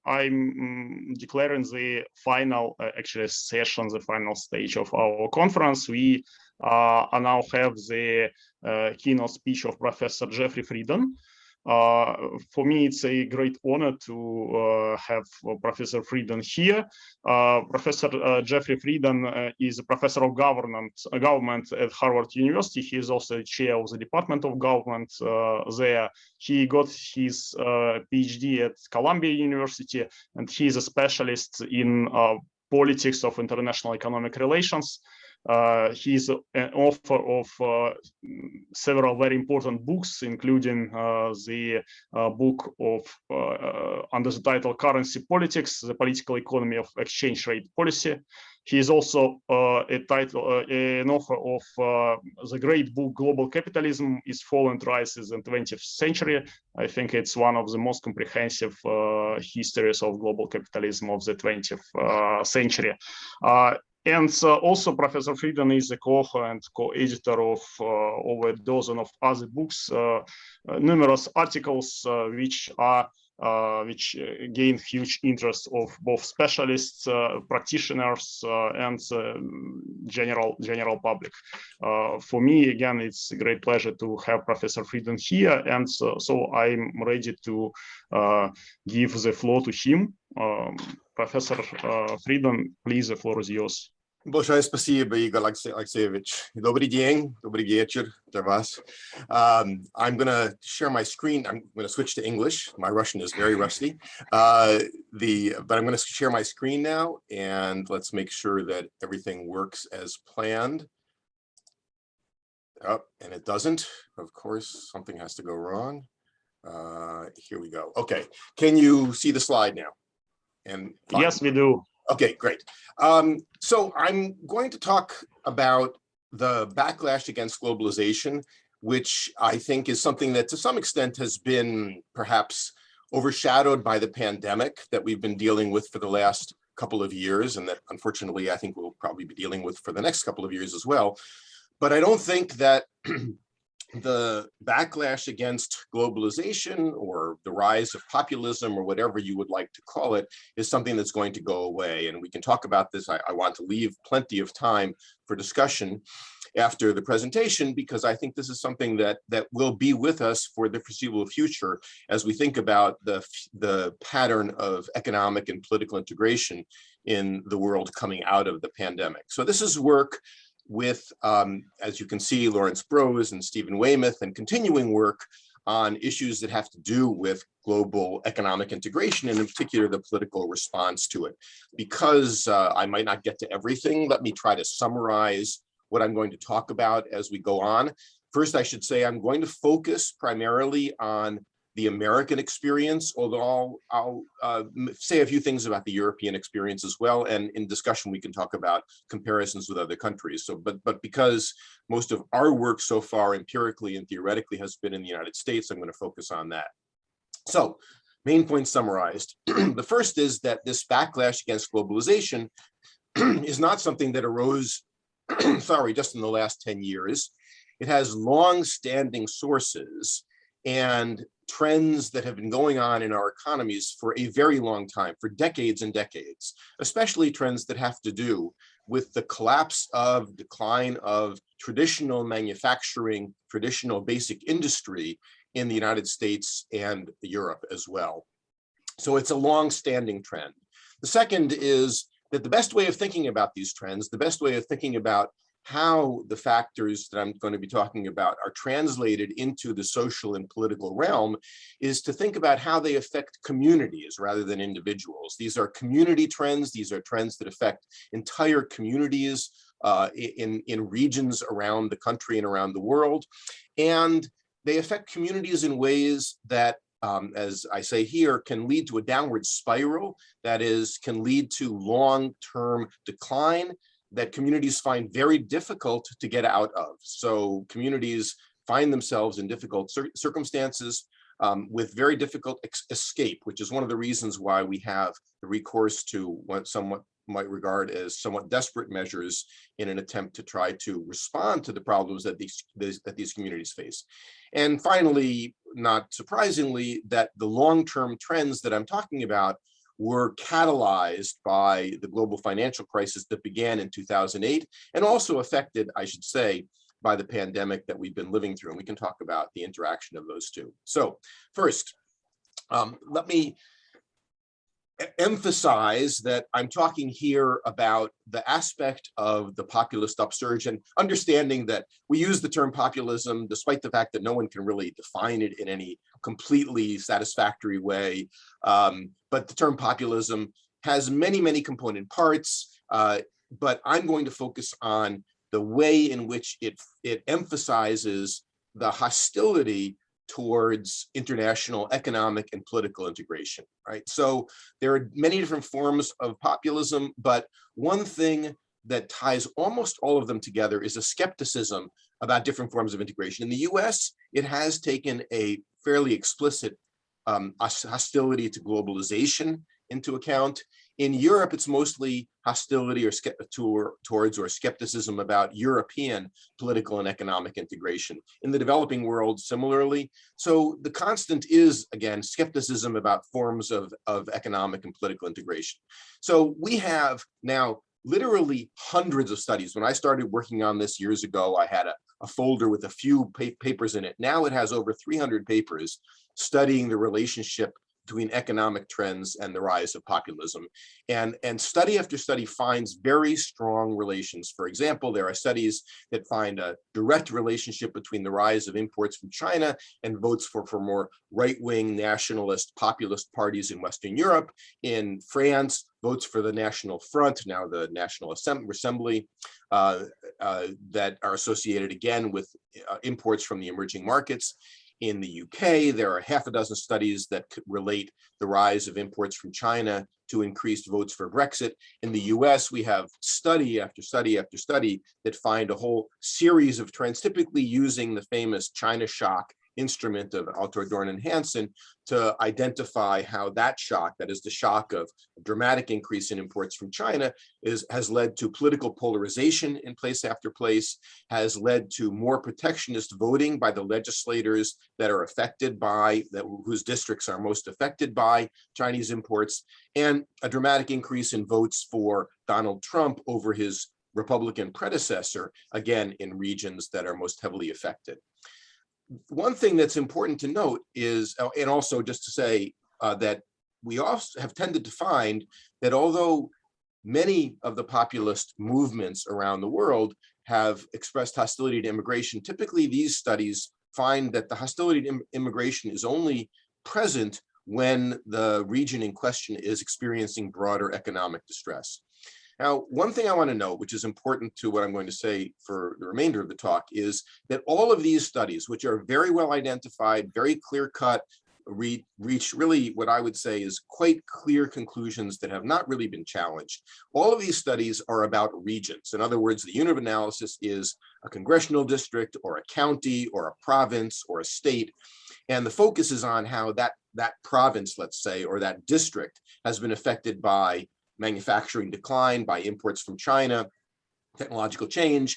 now I'm declaring the final, actually session, the final stage of our conference. We now have the keynote speech of Professor Jeffery Friden. For me, it's a great honor to have Professor Friden here. Professor Jeffery Friden is a professor of government at Harvard University. He is also chair of the Department of Government there. He got his PhD at Columbia University, and he is a specialist in politics of international economic relations. He is an author of several very important books, including the book of under the title Currency Politics, the Political Economy of Exchange Rate Policy. He is also an author of the great book Global Capitalism, Its Fall and Rise in the 20th Century. I think it's one of the most comprehensive histories of global capitalism of the 20th century. And also Professor Friden is a co-author and co-editor of over a dozen of other books, numerous articles which gain huge interest of both specialists, practitioners, and general public. For me, again, it's a great pleasure to have Professor Friden here, and so I'm ready to give the floor to him. Professor Fridен, please, the floor is yours. Большое спасибо, Игорь Алексеевич. Добрый день, добрый вечер для вас. I'm going to share my screen. I'm going to switch to English. My Russian is very rusty. But I'm going to share my screen now, and let's make sure that everything works as planned. Oh, and it doesn't. Of course, something has to go wrong. Here we go. Okay, can you see the slide now? And yes, we do. Okay, great. So I'm going to talk about the backlash against globalization, which I think is something that to some extent has been perhaps overshadowed by the pandemic that we've been dealing with for the last couple of years, and that unfortunately I think we'll probably be dealing with for the next couple of years as well. But I don't think that the backlash against globalization or the rise of populism or whatever you would like to call it is something that's going to go away. And we can talk about this. I want to leave plenty of time for discussion after the presentation, because I think this is something that will be with us for the foreseeable future as we think about the pattern of economic and political integration in the world coming out of the pandemic. So this is work with, as you can see, Lawrence Brose and Stephen Weymouth, and continuing work on issues that have to do with global economic integration, and in particular, the political response to it. Because I might not get to everything, let me try to summarize what I'm going to talk about as we go on. First, I should say I'm going to focus primarily on the American experience, although I'll say a few things about the European experience as well, and in discussion we can talk about comparisons with other countries. So, but because most of our work so far empirically and theoretically has been in the United States, I'm going to focus on that. So, main points summarized. The first is that this backlash against globalization is not something that arose, just in the last 10 years. It has long-standing sources and trends that have been going on in our economies for a very long time, for decades and decades, especially trends that have to do with the decline of traditional manufacturing, traditional basic industry in the United States and Europe as well. So it's a long-standing trend. The second is that the best way of thinking about these trends, the best way of thinking about how the factors that I'm going to be talking about are translated into the social and political realm is to think about how they affect communities rather than individuals. These are community trends. These are trends that affect entire communities in regions around the country and around the world. And they affect communities in ways that, as I say here, can lead to a downward spiral, that is, can lead to long-term decline that communities find very difficult to get out of. So communities find themselves in difficult circumstances with very difficult escape, which is one of the reasons why we have the recourse to what somewhat might regard as somewhat desperate measures in an attempt to try to respond to the problems that these communities face. And finally, not surprisingly, that the long-term trends that I'm talking about were catalyzed by the global financial crisis that began in 2008, and also affected, I should say, by the pandemic that we've been living through. And we can talk about the interaction of those two. So first, let me emphasize that I'm talking here about the aspect of the populist upsurge, and understanding that we use the term populism despite the fact that no one can really define it in any completely satisfactory way. But the term populism has many, many component parts, but I'm going to focus on the way in which it emphasizes the hostility towards international economic and political integration, right? So there are many different forms of populism, but one thing that ties almost all of them together is a skepticism about different forms of integration. In the US, it has taken a fairly explicit hostility to globalization into account. In Europe, it's mostly hostility towards or skepticism about European political and economic integration. In the developing world, similarly. So the constant is, again, skepticism about forms of economic and political integration. So we have now literally hundreds of studies. When I started working on this years ago, I had a folder with a few papers in it. Now it has over 300 papers studying the relationship between economic trends and the rise of populism. And study after study finds very strong relations. For example, there are studies that find a direct relationship between the rise of imports from China and votes for more right-wing nationalist populist parties in Western Europe. In France, votes for the National Front, now the National Assembly, that are associated again with imports from the emerging markets. In the UK, there are half a dozen studies that relate the rise of imports from China to increased votes for Brexit. In the US, we have study after study after study that find a whole series of trends, typically using the famous China shock instrument of Altor Dorn and Hansen to identify how that shock, that is the shock of a dramatic increase in imports from China, has led to political polarization in place after place, has led to more protectionist voting by the legislators that are affected by, whose districts are most affected by Chinese imports, and a dramatic increase in votes for Donald Trump over his Republican predecessor, again, in regions that are most heavily affected. One thing that's important to note is, and also just to say that we also have tended to find that although many of the populist movements around the world have expressed hostility to immigration, typically these studies find that the hostility to immigration is only present when the region in question is experiencing broader economic distress. Now, one thing I want to note, which is important to what I'm going to say for the remainder of the talk, is that all of these studies, which are very well identified, very clear-cut, reach really what I would say is quite clear conclusions that have not really been challenged. All of these studies are about regions. In other words, the unit of analysis is a congressional district or a county or a province or a state. And the focus is on how that province, let's say, or that district has been affected by manufacturing decline, by imports from China, technological change,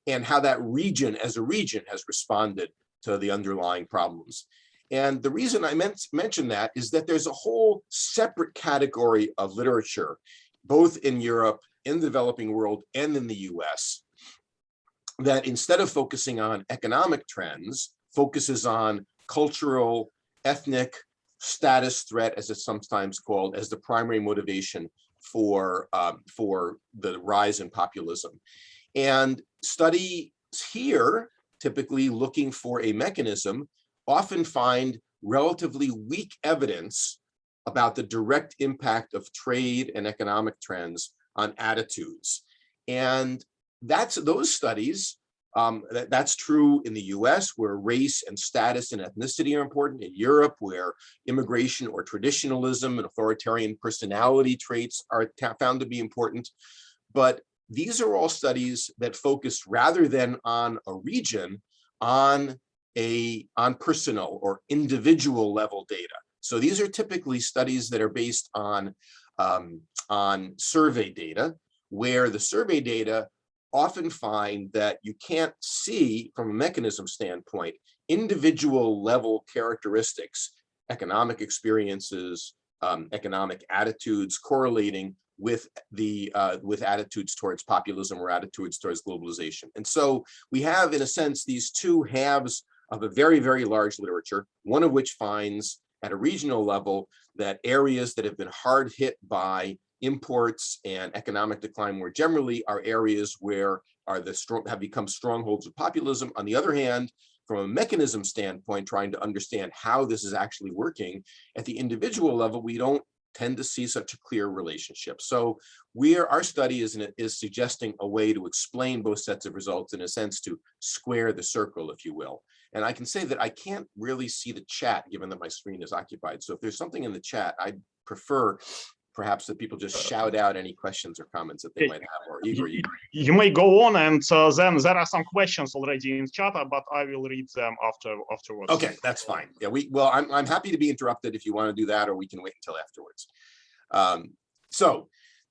and how that region as a region has responded to the underlying problems. And the reason I mention that is that there's a whole separate category of literature, both in Europe, in the developing world, and in the US, that instead of focusing on economic trends, focuses on cultural, ethnic, status threat, as it's sometimes called, as the primary motivation for the rise in populism. And studies here, typically looking for a mechanism, often find relatively weak evidence about the direct impact of trade and economic trends on attitudes. And those studies, that's true in the US, where race and status and ethnicity are important. In Europe, where immigration or traditionalism and authoritarian personality traits are found to be important. But these are all studies that focus, rather than on a region, on personal or individual level data. So these are typically studies that are based on survey data, where the survey data often find that you can't see, from a mechanism standpoint, individual level characteristics, economic experiences, economic attitudes correlating with the with attitudes towards populism or attitudes towards globalization. And so we have, in a sense, these two halves of a very, very large literature, one of which finds at a regional level that areas that have been hard hit by imports and economic decline more generally are areas where have become strongholds of populism. On the other hand, from a mechanism standpoint, trying to understand how this is actually working at the individual level, we don't tend to see such a clear relationship. So our study is suggesting a way to explain both sets of results, in a sense, to square the circle, if you will. And I can say that I can't really see the chat given that my screen is occupied. So if there's something in the chat, I'd prefer perhaps that people just shout out any questions or comments that they might have. Or you may go on, and then there are some questions already in chat, but I will read them afterwards. Okay, that's fine. Yeah, I'm happy to be interrupted if you want to do that, or we can wait until afterwards. So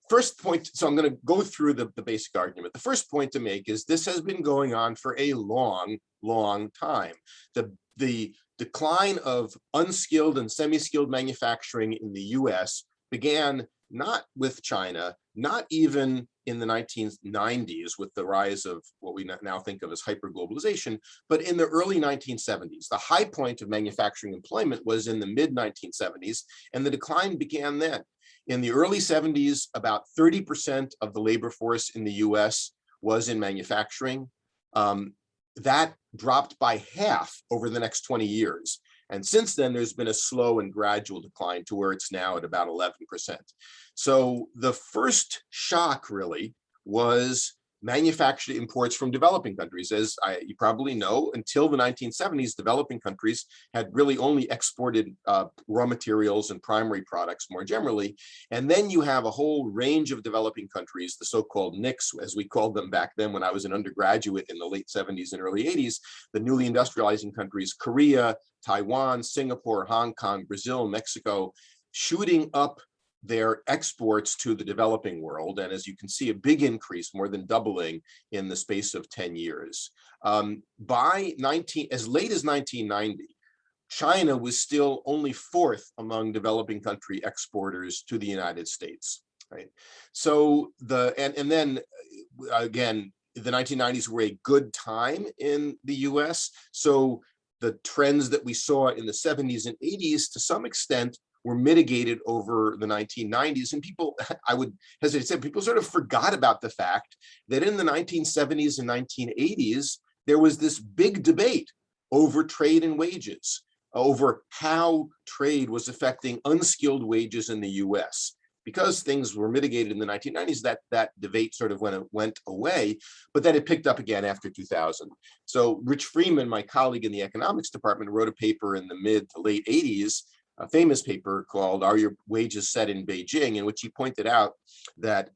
first point, so I'm going to go through the basic argument. The first point to make is this has been going on for a long, long time. The decline of unskilled and semi-skilled manufacturing in the US began not with China, not even in the 1990s with the rise of what we now think of as hyperglobalization, but in the early 1970s. The high point of manufacturing employment was in the mid-1970s, and the decline began then. In the early 70s, about 30% of the labor force in the US was in manufacturing. That dropped by half over the next 20 years. And since then, there's been a slow and gradual decline to where it's now at about 11%. So the first shock really was manufactured imports from developing countries. As you probably know, until the 1970s, developing countries had really only exported raw materials and primary products more generally. And then you have a whole range of developing countries, the so-called NICs, as we called them back then when I was an undergraduate in the late 70s and early 80s, the newly industrializing countries, Korea, Taiwan, Singapore, Hong Kong, Brazil, Mexico, shooting up their exports to the developing world. And as you can see, a big increase, more than doubling in the space of 10 years. As late as 1990, China was still only fourth among developing country exporters to the United States, right? So and then again, the 1990s were a good time in the US. So the trends that we saw in the 70s and 80s, to some extent, were mitigated over the 1990s. And people, I would hesitate to say, people sort of forgot about the fact that in the 1970s and 1980s, there was this big debate over trade and wages, over how trade was affecting unskilled wages in the US. Because things were mitigated in the 1990s, that debate sort of went away, but then it picked up again after 2000. So Rich Freeman, my colleague in the economics department, wrote a paper in the mid to late 80s, a famous paper called "Are Your Wages Set in Beijing?" in which he pointed out that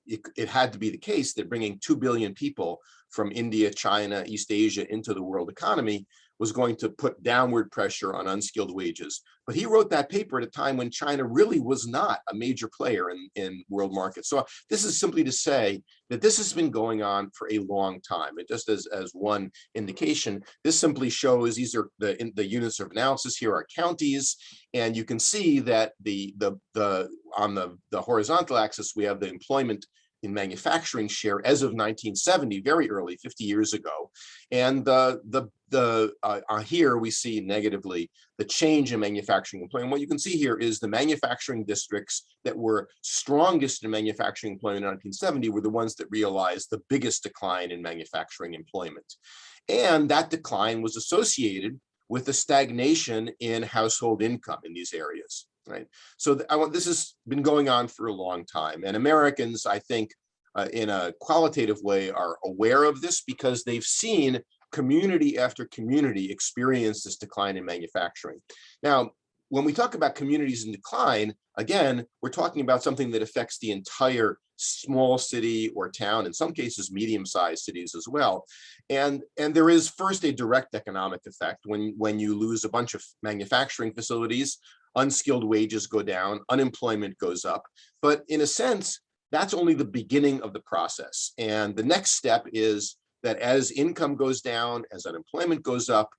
it had to be the case that bringing 2 billion people from India, China, East Asia into the world economy was going to put downward pressure on unskilled wages. But he wrote that paper at a time when China really was not a major player in world markets. So this is simply to say that this has been going on for a long time. It just as one indication, this simply shows, these are the units of analysis here are counties, and you can see that on the horizontal axis, we have the employment in manufacturing share as of 1970, very early, 50 years ago. And here we see negatively the change in manufacturing employment. What you can see here is the manufacturing districts that were strongest in manufacturing employment in 1970 were the ones that realized the biggest decline in manufacturing employment. And that decline was associated with the stagnation in household income in these areas. Right. So this has been going on for a long time, and Americans, I think, in a qualitative way, are aware of this because they've seen community after community experience this decline in manufacturing. Now, when we talk about communities in decline, again, we're talking about something that affects the entire small city or town, in some cases, medium-sized cities as well. And there is first a direct economic effect when you lose a bunch of manufacturing facilities. Unskilled wages go down, unemployment goes up. But in a sense, that's only the beginning of the process. And the next step is that as income goes down, as unemployment goes up,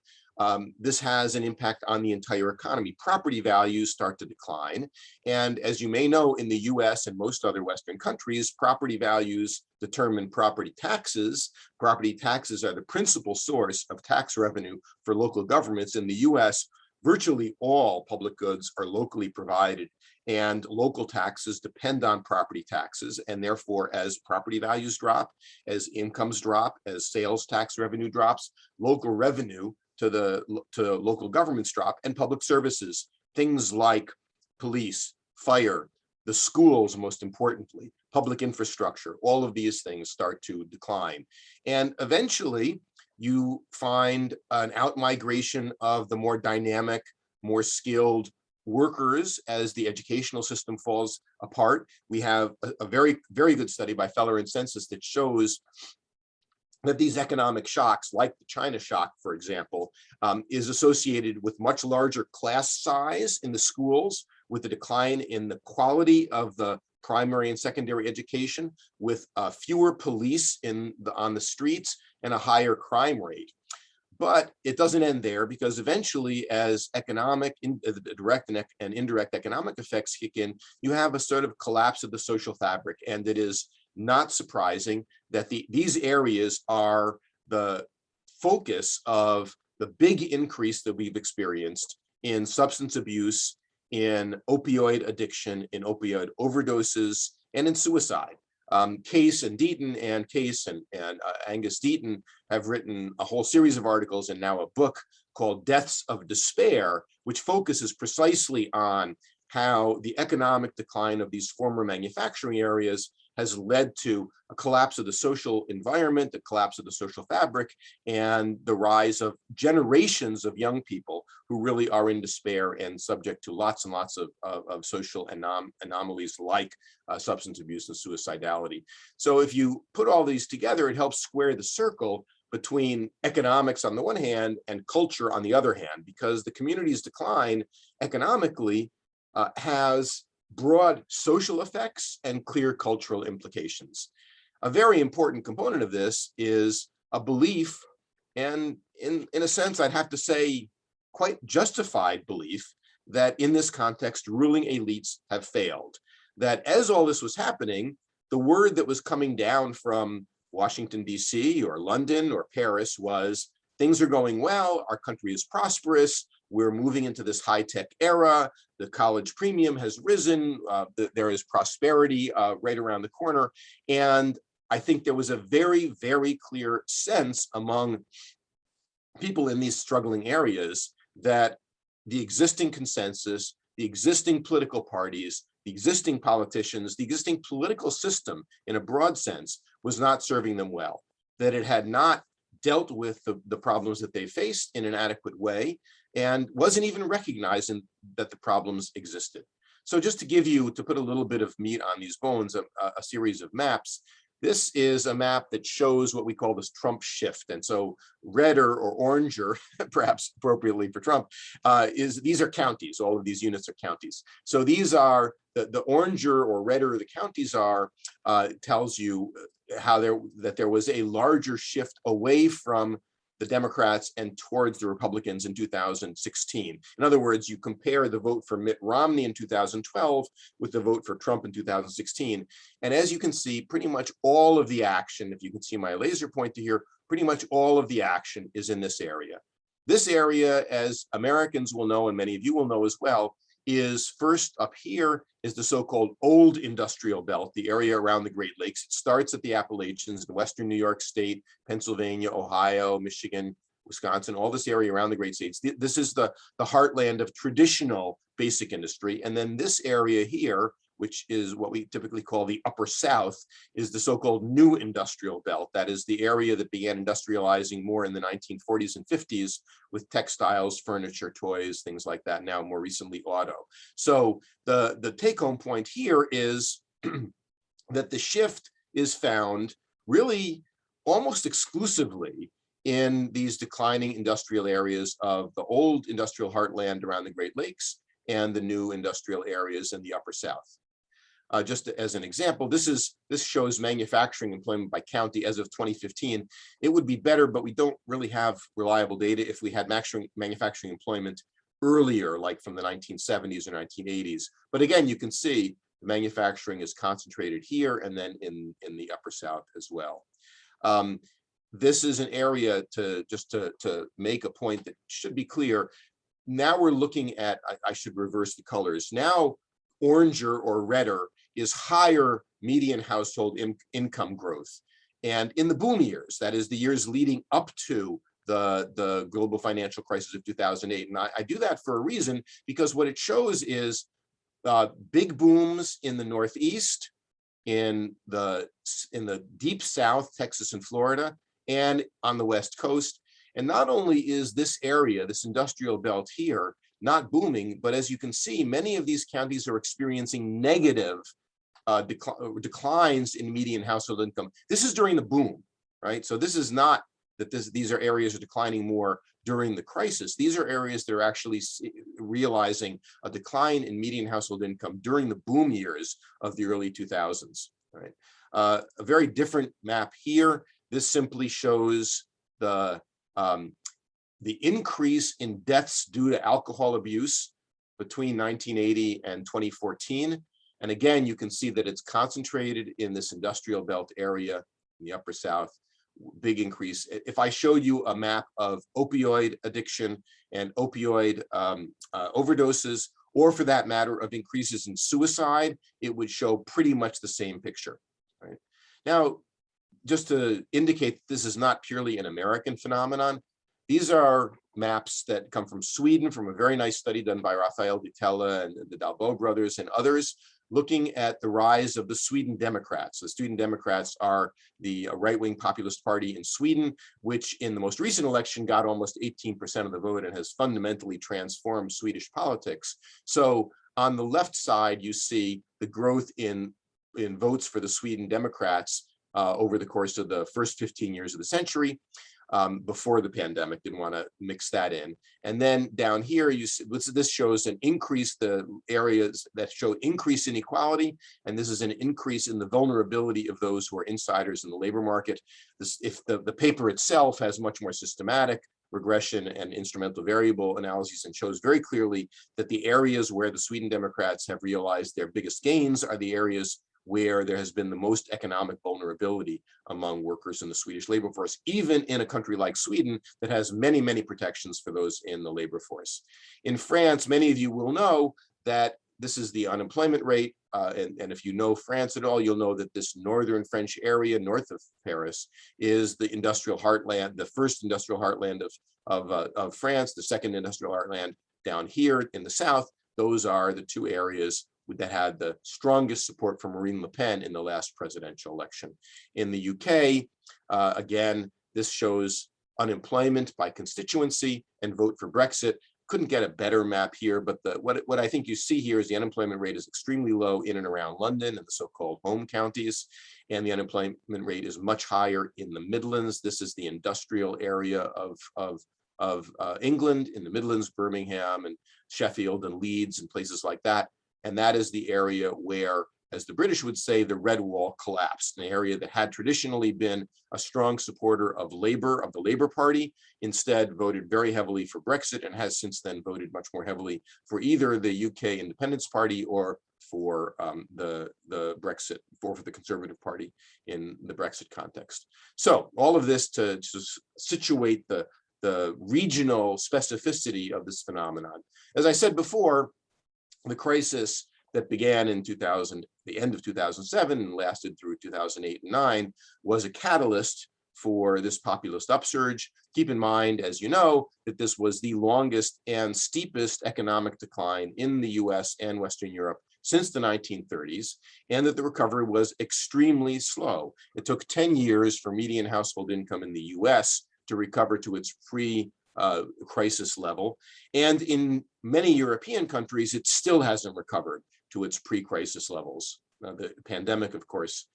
This has an impact on the entire economy. Property values start to decline. And as you may know, in the US and most other Western countries, property values determine property taxes. Property taxes are the principal source of tax revenue for local governments. In the US, virtually all public goods are locally provided, and local taxes depend on property taxes. And therefore, as property values drop, as incomes drop, as sales tax revenue drops, local revenue to local governments drop, and public services, things like police, fire, the schools, most importantly, public infrastructure, all of these things start to decline. And eventually, you find an outmigration of the more dynamic, more skilled workers as the educational system falls apart. We have a very, very good study by Feller and Census that shows that these economic shocks, like the China shock, for example, is associated with much larger class size in the schools, with the decline in the quality of the primary and secondary education, with fewer police on the streets and a higher crime rate. But it doesn't end there, because eventually, as direct and indirect economic effects kick in, you have a sort of collapse of the social fabric. And it is not surprising that these areas are the focus of the big increase that we've experienced in substance abuse, in opioid addiction, in opioid overdoses, and in suicide. Case and Deaton and Angus Deaton have written a whole series of articles and now a book called Deaths of Despair, which focuses precisely on how the economic decline of these former manufacturing areas has led to a collapse of the social environment, the collapse of the social fabric, and the rise of generations of young people who really are in despair and subject to lots and lots of social anomalies like substance abuse and suicidality. So if you put all these together, it helps square the circle between economics on the one hand and culture on the other hand, because the community's decline economically has broad social effects and clear cultural implications. A very important component of this is a belief, and in a sense, I'd have to say, quite justified belief, that in this context, ruling elites have failed. That as all this was happening, the word that was coming down from Washington, D.C. or London or Paris was, things are going well, our country is prosperous, we're moving into this high-tech era, the college premium has risen, there is prosperity right around the corner. And I think there was a very, very clear sense among people in these struggling areas that the existing consensus, the existing political parties, the existing politicians, the existing political system in a broad sense was not serving them well, that it had not dealt with the problems that they faced in an adequate way, and wasn't even recognizing that the problems existed. So just to put a little bit of meat on these bones, a series of maps. This is a map that shows what we call this Trump shift. And so redder or oranger, perhaps appropriately for Trump, these are counties. All of these units are counties. So these are, the oranger or redder the counties are, tells you how there was a larger shift away from the Democrats and towards the Republicans in 2016. In other words, you compare the vote for Mitt Romney in 2012 with the vote for Trump in 2016. And as you can see, pretty much all of the action, if you can see my laser pointer here, pretty much all of the action is in this area. This area, as Americans will know, and many of you will know as well, is first up here is the so-called old industrial belt, the area around the Great Lakes. It starts at the Appalachians, the Western New York State, Pennsylvania, Ohio, Michigan, Wisconsin, all this area around the Great States. This is the heartland of traditional basic industry. And then this area here, which is what we typically call the Upper South, is the so-called new industrial belt. That is the area that began industrializing more in the 1940s and 50s with textiles, furniture, toys, things like that, now more recently auto. So the take-home point here is that the shift is found really almost exclusively in these declining industrial areas of the old industrial heartland around the Great Lakes and the new industrial areas in the Upper South. Just as an example, this shows manufacturing employment by county as of 2015. It would be better, but we don't really have reliable data if we had manufacturing employment earlier, like from the 1970s or 1980s. But again, you can see manufacturing is concentrated here and then in the Upper South as well. This is an area to make a point that should be clear. Now we're looking at, I should reverse the colors. Now, oranger or redder is higher median household income growth. And in the boom years, that is the years leading up to the global financial crisis of 2008. And I do that for a reason, because what it shows is big booms in the Northeast, in the deep South, Texas and Florida, and on the West Coast. And not only is this area, this industrial belt here, not booming, but as you can see, many of these counties are experiencing negative declines in median household income. This is during the boom, right? So this is not that these are areas are declining more during the crisis. These are areas that are actually realizing a decline in median household income during the boom years of the early 2000s, right? A very different map here. This simply shows the increase in deaths due to alcohol abuse between 1980 and 2014. And again, you can see that it's concentrated in this industrial belt area in the Upper South, big increase. If I showed you a map of opioid addiction and opioid overdoses, or for that matter of increases in suicide, it would show pretty much the same picture, right? Now, just to indicate this is not purely an American phenomenon, these are maps that come from Sweden, from a very nice study done by Rafael Vitella and the Dalbo brothers and others, looking at the rise of the Sweden Democrats. The Sweden Democrats are the right-wing populist party in Sweden, which in the most recent election got almost 18% of the vote and has fundamentally transformed Swedish politics. So on the left side, you see the growth in votes for the Sweden Democrats over the course of the first 15 years of the century. Before the pandemic, didn't want to mix that in. And then down here, you see, this shows an increase, the areas that show increase inequality, and this is an increase in the vulnerability of those who are insiders in the labor market. If the paper itself has much more systematic regression and instrumental variable analyses and shows very clearly that the areas where the Sweden Democrats have realized their biggest gains are the areas where there has been the most economic vulnerability among workers in the Swedish labor force, even in a country like Sweden that has many, many protections for those in the labor force. In France, many of you will know that this is the unemployment rate. And if you know France at all, you'll know that this northern French area north of Paris is the industrial heartland, the first industrial heartland of France, the second industrial heartland down here in the south. Those are the two areas that had the strongest support from Marine Le Pen in the last presidential election. In the UK, again, this shows unemployment by constituency and vote for Brexit. Couldn't get a better map here, but what I think you see here is the unemployment rate is extremely low in and around London and the so-called home counties, and the unemployment rate is much higher in the Midlands. This is the industrial area of England, in the Midlands, Birmingham and Sheffield and Leeds and places like that. And that is the area where, as the British would say, the Red Wall collapsed, an area that had traditionally been a strong supporter of Labour, of the Labour Party, instead voted very heavily for Brexit and has since then voted much more heavily for either the UK Independence Party or for the Brexit, for the Conservative Party in the Brexit context. So all of this to situate the regional specificity of this phenomenon. As I said before, the crisis that began in the end of 2007 and lasted through 2008 and 2009 was a catalyst for this populist upsurge. Keep in mind, as you know, that this was the longest and steepest economic decline in the US and Western Europe since the 1930s, and that the recovery was extremely slow. It took 10 years for median household income in the US to recover to its pre-crisis level. And in many European countries, it still hasn't recovered to its pre-crisis levels. Now, the pandemic, of course,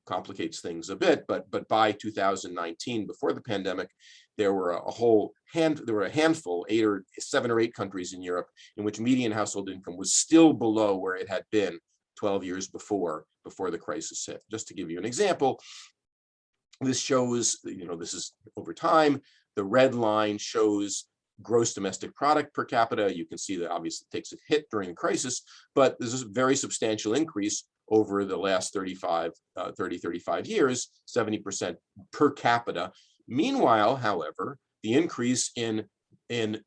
complicates things a bit, but by 2019, before the pandemic, there were a handful, 7 or 8 countries in Europe in which median household income was still below where it had been 12 years before the crisis hit. Just to give you an example, this shows, this is over time. The red line shows gross domestic product per capita. You can see that obviously it takes a hit during the crisis, but there's a very substantial increase over the last 35 years, 70% per capita. Meanwhile, however, the increase in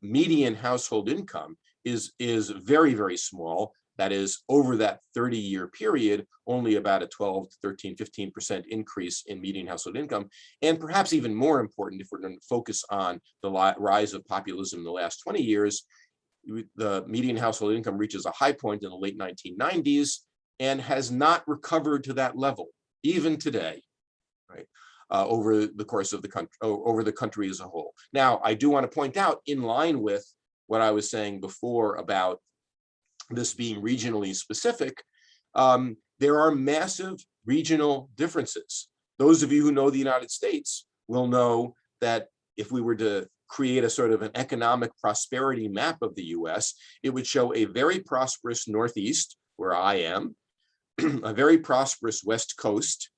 median household income is very, very small. That is, over that 30-year period, only about a 12 to 13, 15% increase in median household income. And perhaps even more important, if we're going to focus on the rise of populism in the last 20 years, the median household income reaches a high point in the late 1990s and has not recovered to that level, even today, right? Over the course of the country, over the country as a whole. Now, I do want to point out, in line with what I was saying before about this being regionally specific, there are massive regional differences. Those of you who know the United States will know that if we were to create a sort of an economic prosperity map of the US, it would show a very prosperous Northeast, where I am, a very prosperous West Coast,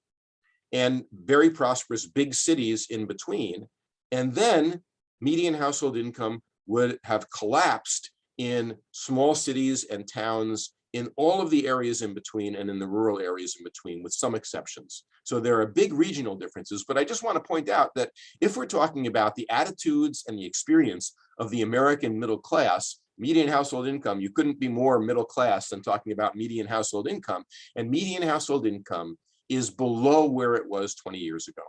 and very prosperous big cities in between. And then median household income would have collapsed in small cities and towns, in all of the areas in between, and in the rural areas in between, with some exceptions. So there are big regional differences, but I just want to point out that if we're talking about the attitudes and the experience of the American middle class, median household income, you couldn't be more middle class than talking about median household income. And median household income is below where it was 20 years ago.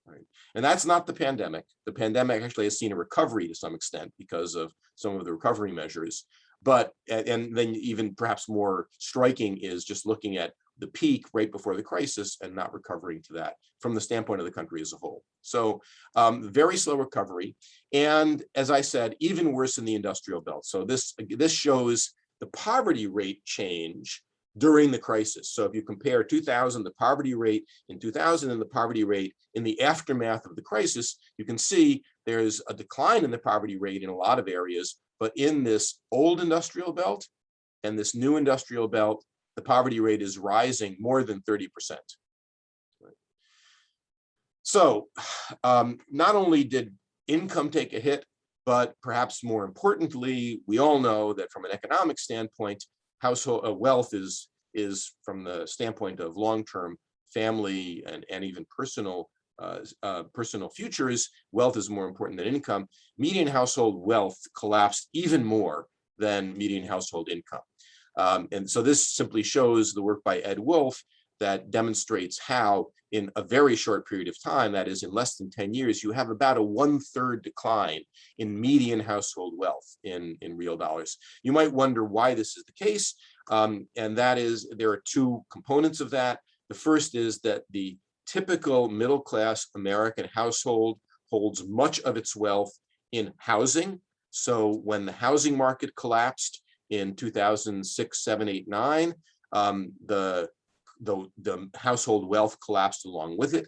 Right. And that's not the pandemic. The pandemic actually has seen a recovery to some extent because of some of the recovery measures. But, and then even perhaps more striking is just looking at the peak right before the crisis and not recovering to that from the standpoint of the country as a whole. So very slow recovery. And as I said, even worse in the industrial belt. So this shows the poverty rate change during the crisis. So if you compare 2000, the poverty rate in 2000 and the poverty rate in the aftermath of the crisis, you can see there's a decline in the poverty rate in a lot of areas, but in this old industrial belt and this new industrial belt, the poverty rate is rising more than 30%. Right. So not only did income take a hit, but perhaps more importantly, we all know that from an economic standpoint, household wealth is from the standpoint of long-term family and even personal futures, wealth is more important than income. Median household wealth collapsed even more than median household income. And so this simply shows the work by Ed Wolf that demonstrates how in a very short period of time, that is in less than 10 years, you have about a 1/3 decline in median household wealth in real dollars. You might wonder why this is the case. And that is, there are two components of that. The first is that the typical middle-class American household holds much of its wealth in housing. So when the housing market collapsed in 2006, 7, 8, 9, the household wealth collapsed along with it.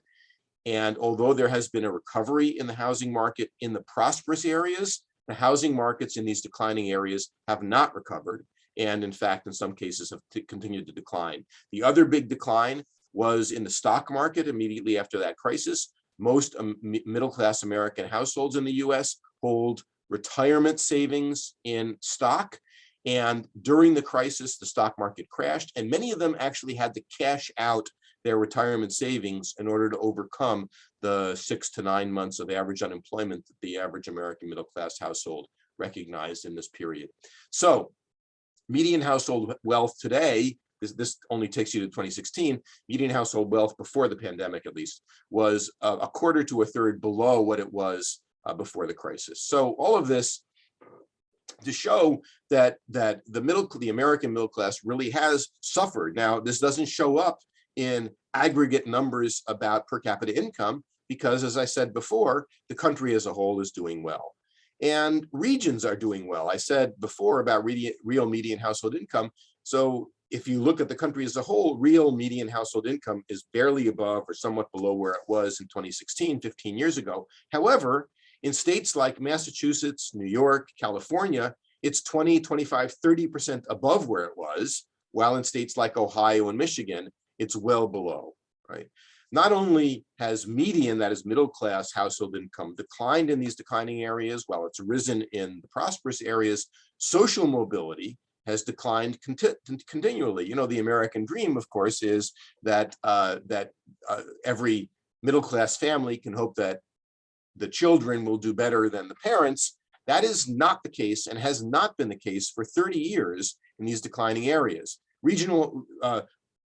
And although there has been a recovery in the housing market in the prosperous areas, the housing markets in these declining areas have not recovered. And in fact, in some cases have continued to decline. The other big decline was in the stock market immediately after that crisis. Most middle-class American households in the US hold retirement savings in stock. And during the crisis, the stock market crashed, and many of them actually had to cash out their retirement savings in order to overcome the 6 to 9 months of average unemployment that the average American middle-class household recognized in this period. So median household wealth today, this only takes you to 2016, median household wealth before the pandemic at least, was a quarter to a third below what it was before the crisis. So all of this to show that the American middle class really has suffered. Now, this doesn't show up in aggregate numbers about per capita income, because as I said before, the country as a whole is doing well. And regions are doing well. I said before about real median household income. So if you look at the country as a whole, real median household income is barely above or somewhat below where it was in 2016, 15 years ago. However, in states like Massachusetts, New York, California, it's 20, 25, 30% above where it was. while in states like Ohio and Michigan, it's well below, right? Not only has median, that is middle class household income, declined in these declining areas while it's risen in the prosperous areas, social mobility has declined continually. You know, the American dream, of course, is that every middle class family can hope that the children will do better than the parents. That is not the case and has not been the case for 30 years in these declining areas. Regional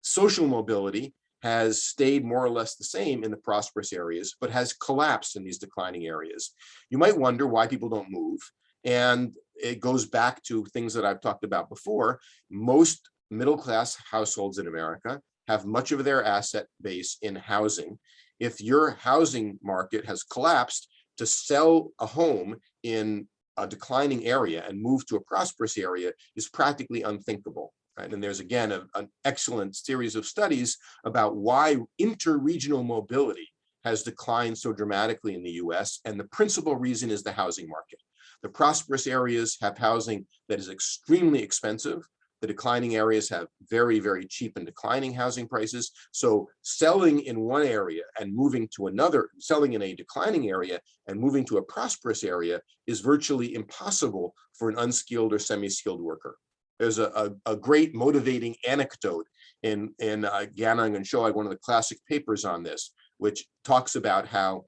social mobility has stayed more or less the same in the prosperous areas, but has collapsed in these declining areas. You might wonder why people don't move. And it goes back to things that I've talked about before. Most middle-class households in America have much of their asset base in housing. If your housing market has collapsed, to sell a home in a declining area and move to a prosperous area is practically unthinkable. Right? And there's, again, an excellent series of studies about why interregional mobility has declined so dramatically in the US. And the principal reason is the housing market. The prosperous areas have housing that is extremely expensive. The declining areas have very, very cheap and declining housing prices. So selling in one area and moving to another, selling in a declining area and moving to a prosperous area is virtually impossible for an unskilled or semi-skilled worker. There's a great motivating anecdote in Ganang and Shoai, one of the classic papers on this, which talks about how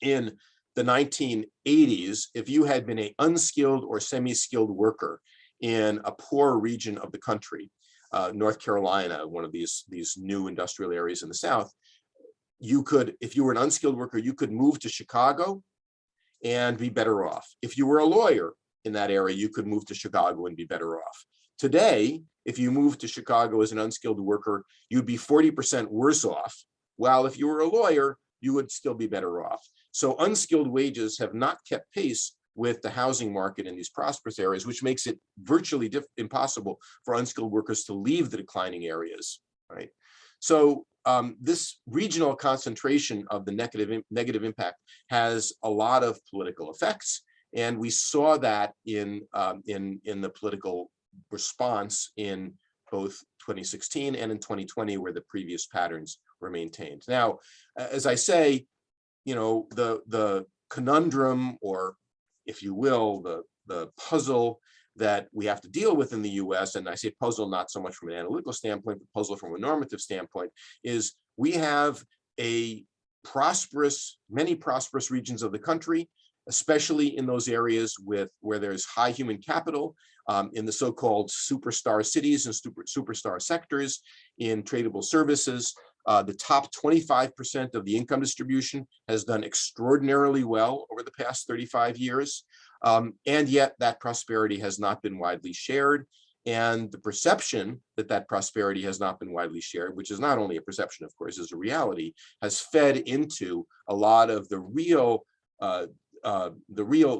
in the 1980s, if you had been an unskilled or semi-skilled worker in a poor region of the country, North Carolina, one of these new industrial areas in the South, you could, if you were an unskilled worker, you could move to Chicago and be better off. If you were a lawyer in that area, you could move to Chicago and be better off. Today, if you move to Chicago as an unskilled worker, you'd be 40% worse off, while if you were a lawyer, you would still be better off. So unskilled wages have not kept pace with the housing market in these prosperous areas, which makes it virtually impossible for unskilled workers to leave the declining areas, right? So this regional concentration of the negative impact has a lot of political effects, and we saw that in the political response in both 2016 and in 2020, where the previous patterns were maintained. Now, as I say, you know, the conundrum, or if you will, the puzzle that we have to deal with in the US, and I say puzzle not so much from an analytical standpoint, but puzzle from a normative standpoint, is we have many prosperous regions of the country, especially in those areas where there's high human capital, in the so-called superstar cities and superstar sectors, in tradable services. The top 25% of the income distribution has done extraordinarily well over the past 35 years. And yet that prosperity has not been widely shared. And the perception that that prosperity has not been widely shared, which is not only a perception, of course, is a reality, has fed into a lot of the real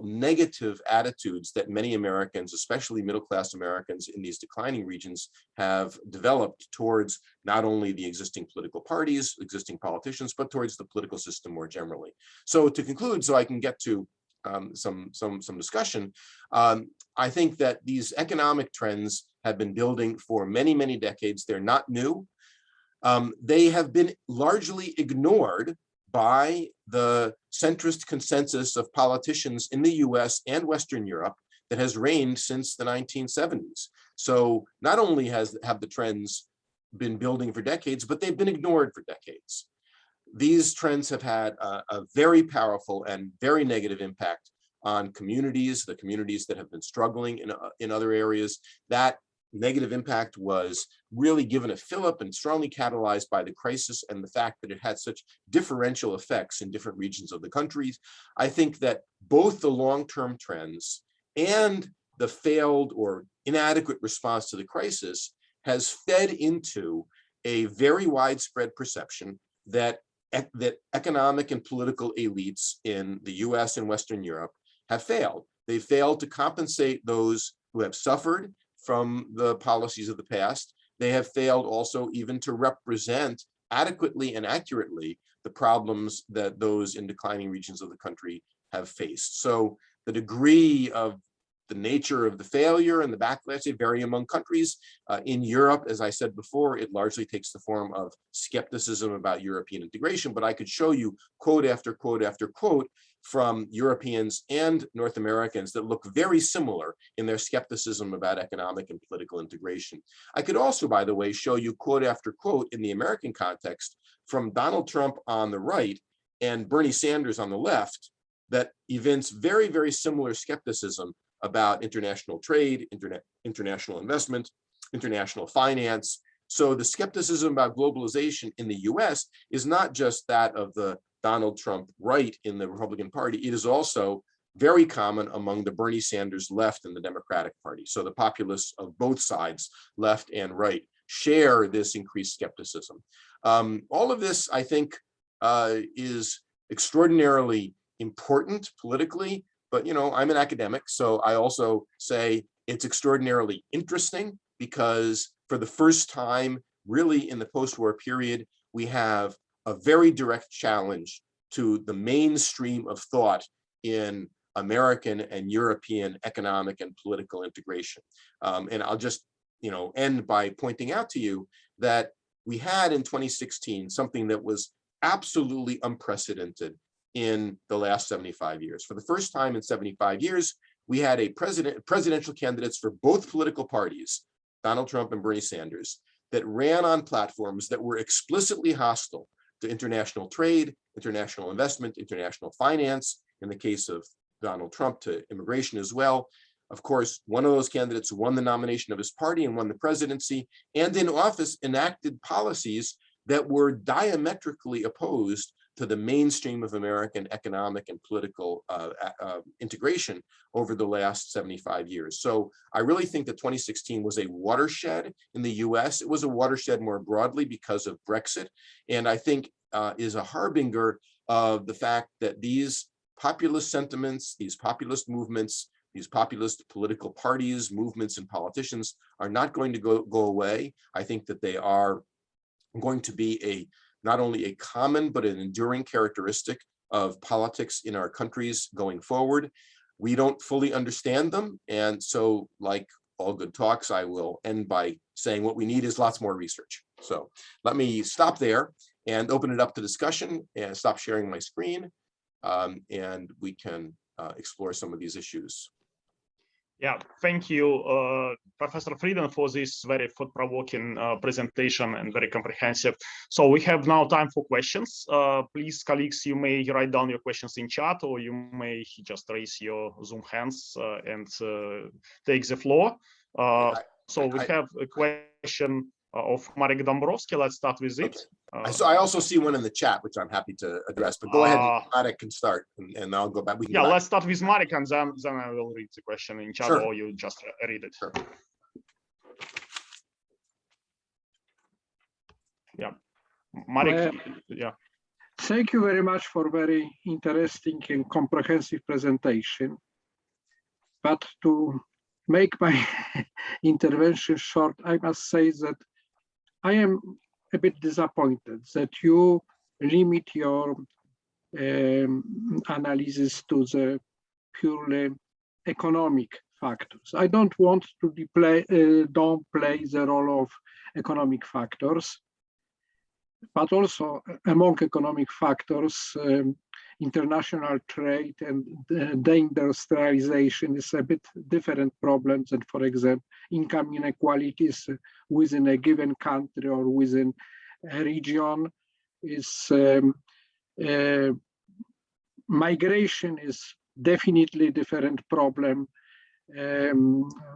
negative attitudes that many Americans, especially middle-class Americans in these declining regions, have developed towards not only the existing political parties, existing politicians, but towards the political system more generally. So to conclude, so I can get to some discussion, I think that these economic trends have been building for many, many decades. They're not new. They have been largely ignored by the centrist consensus of politicians in the US and Western Europe that has reigned since the 1970s. So not only have the trends been building for decades, but they've been ignored for decades. These trends have had a very powerful and very negative impact on communities, the communities that have been struggling in other areas. That negative impact was really given a fillip and strongly catalyzed by the crisis and the fact that it had such differential effects in different regions of the country. I think that both the long-term trends and the failed or inadequate response to the crisis has fed into a very widespread perception that economic and political elites in the US and Western Europe have failed. They failed to compensate those who have suffered from the policies of the past. They have failed also even to represent adequately and accurately the problems that those in declining regions of the country have faced. So the degree of the nature of the failure and the backlash, they vary among countries. In Europe, as I said before, it largely takes the form of skepticism about European integration, but I could show you quote after quote after quote from Europeans and North Americans that look very similar in their skepticism about economic and political integration. I could also, by the way, show you quote after quote in the American context from Donald Trump on the right and Bernie Sanders on the left that evince very, very similar skepticism about international trade, international investment, international finance. So the skepticism about globalization in the US is not just that of the Donald Trump right in the Republican Party, it is also very common among the Bernie Sanders left in the Democratic Party. So the populists of both sides, left and right, share this increased skepticism. All of this, I think, is extraordinarily important politically, but I'm an academic, so I also say it's extraordinarily interesting because for the first time, really in the post-war period, we have a very direct challenge to the mainstream of thought in American and European economic and political integration. And I'll just end by pointing out to you that we had in 2016 something that was absolutely unprecedented in the last 75 years. For the first time in 75 years, we had a presidential candidates for both political parties, Donald Trump and Bernie Sanders, that ran on platforms that were explicitly hostile to international trade, international investment, international finance, in the case of Donald Trump to immigration as well. Of course, one of those candidates won the nomination of his party and won the presidency, and in office enacted policies that were diametrically opposed to the mainstream of American economic and political integration over the last 75 years. So I really think that 2016 was a watershed in the US. It was a watershed more broadly because of Brexit, and I think is a harbinger of the fact that these populist sentiments, these populist movements, these populist political parties, movements, and politicians are not going to go away. I think that they are going to be not only a common, but an enduring characteristic of politics in our countries going forward. We don't fully understand them. And so, like all good talks, I will end by saying what we need is lots more research. So let me stop there and open it up to discussion and stop sharing my screen. And we can explore some of these issues. Yeah, thank you, Professor Fridен, for this very thought-provoking presentation and very comprehensive. So we have now time for questions. Please, colleagues, you may write down your questions in chat, or you may just raise your Zoom hands and take the floor. So we have a question of Marek Dombrovski. Let's start with it. So I also see one in the chat, which I'm happy to address, but go ahead, Marek can start, and I'll go back. We can go back. Let's start with Marek, and then I will read the question in chat, or you just read it. Sure. Yeah, Marek, Thank you very much for very interesting and comprehensive presentation. But to make my intervention short, I must say that I am a bit disappointed that you limit your analysis to the purely economic factors. I don't want to downplay the role of economic factors, but also among economic factors, international trade and deindustrialization is a bit different problem than, for example, income inequalities within a given country or within a region. Migration is definitely a different problem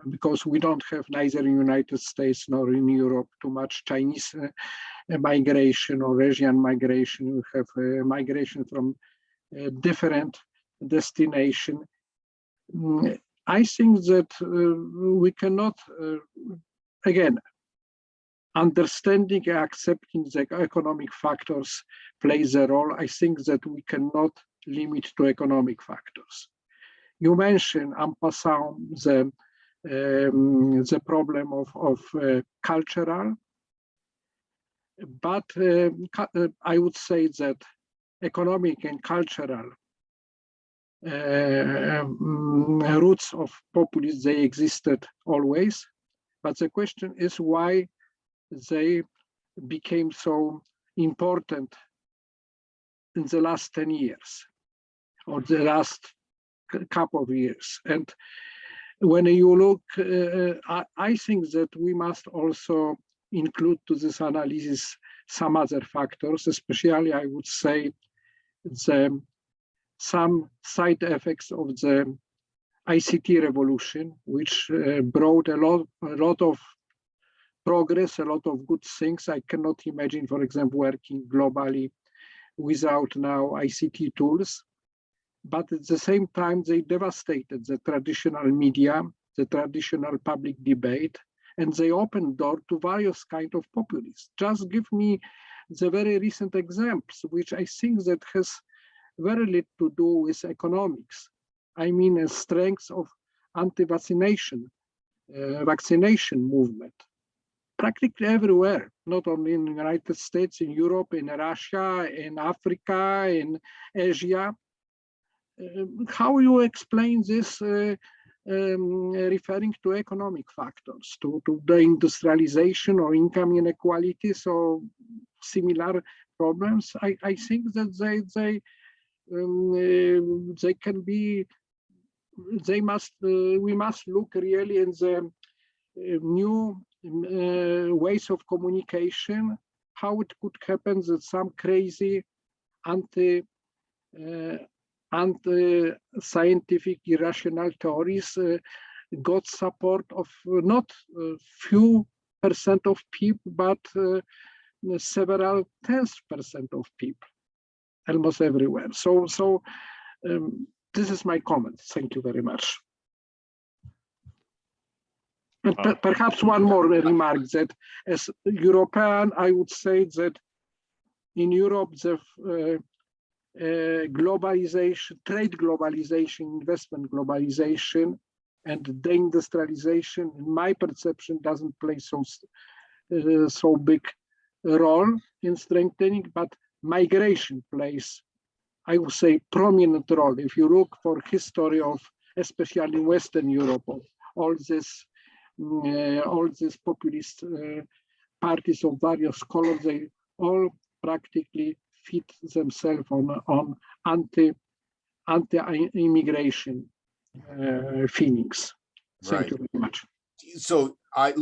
because we don't have neither in the United States nor in Europe too much Chinese migration or Asian migration. We have migration from different destination. I think that we cannot, again, understanding and accepting the economic factors plays a role. I think that we cannot limit to economic factors. You mentioned en passant the problem of cultural, but I would say that economic and cultural roots of populism, they existed always. But the question is why they became so important in the last 10 years or the last couple of years. And when you look, I think that we must also include to this analysis some other factors, especially I would say some side effects of the ICT revolution, which brought a lot of progress, a lot of good things. I cannot imagine, for example, working globally without now ICT tools. But at the same time, they devastated the traditional media, the traditional public debate, and they opened door to various kind of populists. Just give me the very recent examples, which I think that has very little to do with economics. I mean, a strength of anti-vaccination, vaccination movement, practically everywhere, not only in the United States, in Europe, in Russia, in Africa, in Asia. How you explain this referring to economic factors, to the industrialization or income inequalities or similar problems? I think that they can be, we must look really in the new ways of communication, how it could happen that some crazy anti-scientific irrational theories got support of not few percent of people, but several tens% of people, almost everywhere. So this is my comment. Thank you very much. And perhaps one more remark, that as European, I would say that in Europe, the globalization, trade globalization, investment globalization, and deindustrialization, in my perception, doesn't play so big role in strengthening, but migration plays, I would say, prominent role. If you look for history of, especially Western Europe, of all this populist parties of various colors, they all practically fit themselves on anti-immigration feelings. Thank you very much. So I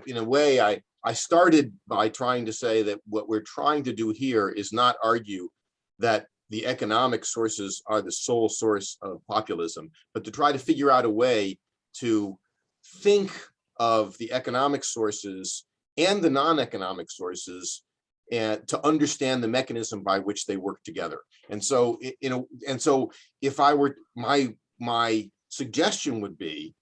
in a way, I started by trying to say that what we're trying to do here is not argue that the economic sources are the sole source of populism, but to try to figure out a way to think of the economic sources and the non-economic sources and to understand the mechanism by which they work together. And so, if I were, my suggestion would be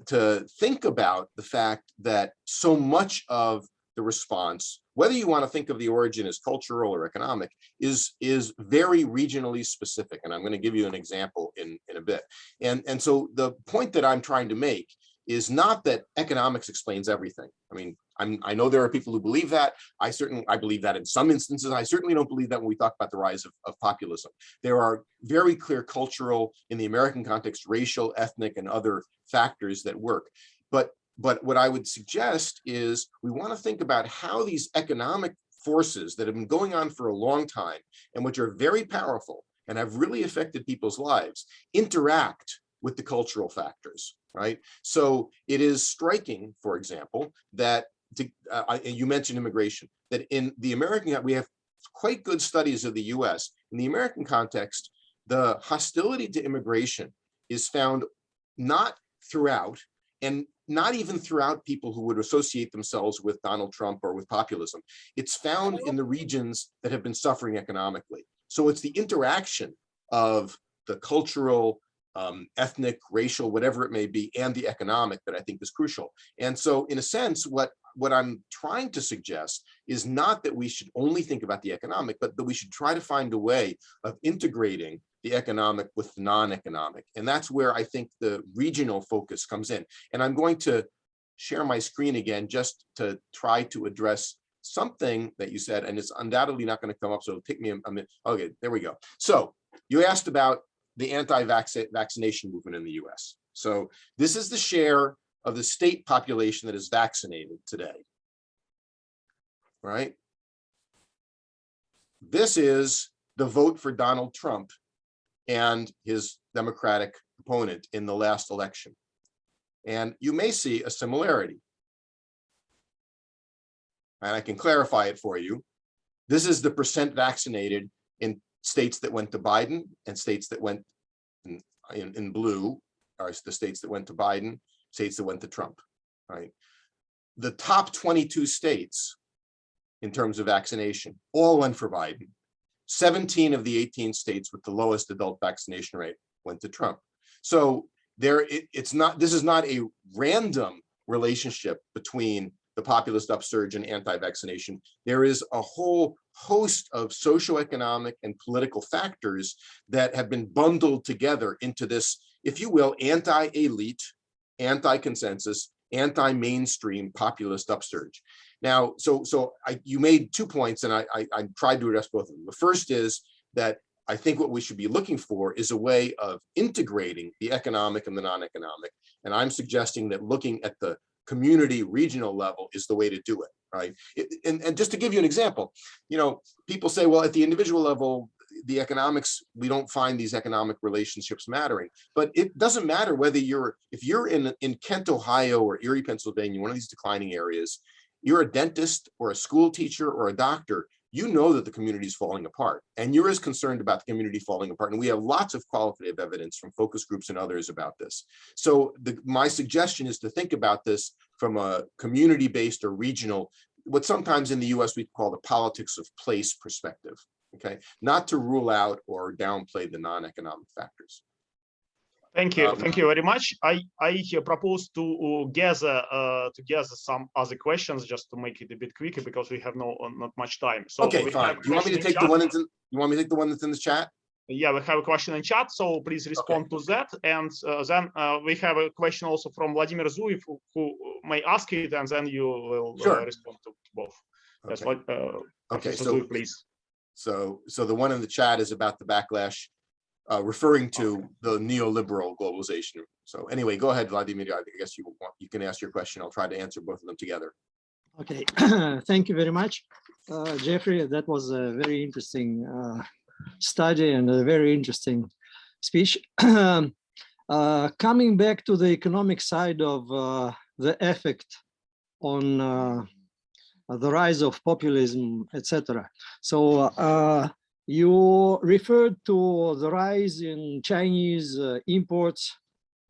to think about the fact that so much of the response, whether you want to think of the origin as cultural or economic, is very regionally specific. And I'm going to give you an example in a bit. And so the point that I'm trying to make is not that economics explains everything. I mean, I know there are people who believe that. I believe that in some instances. I certainly don't believe that when we talk about the rise of populism. There are very clear cultural, in the American context, racial, ethnic, and other factors that work. But what I would suggest is we want to think about how these economic forces that have been going on for a long time and which are very powerful and have really affected people's lives interact with the cultural factors, right? So it is striking, for example, that you mentioned immigration, that in the American, we have quite good studies of the US. In the American context, the hostility to immigration is found not throughout, and not even throughout people who would associate themselves with Donald Trump or with populism. It's found in the regions that have been suffering economically. So it's the interaction of the cultural, ethnic, racial, whatever it may be, and the economic that I think is crucial. And so in a sense, what I'm trying to suggest is not that we should only think about the economic, but that we should try to find a way of integrating the economic with the non-economic. And that's where I think the regional focus comes in. And I'm going to share my screen again just to try to address something that you said, and it's undoubtedly not going to come up, so it'll take me a minute. Okay, there we go. So you asked about the anti-vaccination movement in the US. So this is the share of the state population that is vaccinated today, right? This is the vote for Donald Trump and his Democratic opponent in the last election. And you may see a similarity. And I can clarify it for you. This is the percent vaccinated in states that went to Biden and states that went in blue, are the states that went to Biden, states that went to Trump, right? The top 22 states in terms of vaccination all went for Biden. 17 of the 18 states with the lowest adult vaccination rate went to Trump. So this is not a random relationship between the populist upsurge and anti-vaccination. There is a whole host of socioeconomic and political factors that have been bundled together into this, if you will, anti-elite, anti-consensus, anti-mainstream populist upsurge. Now, you made 2 points, and I tried to address both of them. The first is that I think what we should be looking for is a way of integrating the economic and the non-economic. And I'm suggesting that looking at the community regional level is the way to do it, right? And just to give you an example, people say, well, at the individual level, the economics, we don't find these economic relationships mattering. But it doesn't matter whether if you're in Kent, Ohio, or Erie, Pennsylvania, one of these declining areas, you're a dentist or a school teacher or a doctor, you know that the community is falling apart, and you're as concerned about the community falling apart. And we have lots of qualitative evidence from focus groups and others about this. So my suggestion is to think about this from a community-based or regional, what sometimes in the US we call the politics of place perspective, okay? Not to rule out or downplay the non-economic factors. Thank you very much. I propose to gather some other questions just to make it a bit quicker because we have not much time. So okay, fine. You want me to take the one that's in? You want me to take the one that's in the chat? Yeah, we have a question in chat, so please respond to that. And then we have a question also from Vladimir Zuev, who may ask it, and then you will respond to both. Okay. Yes, So Zuev, please. So the one in the chat is about the backlash, referring to the neoliberal globalization. So anyway, go ahead, Vladimir. I guess you can ask your question. I'll try to answer both of them together. Okay, thank you very much, Jeffrey. That was a very interesting study and a very interesting speech. Coming back to the economic side of the effect on the rise of populism, etc. So you referred to the rise in Chinese imports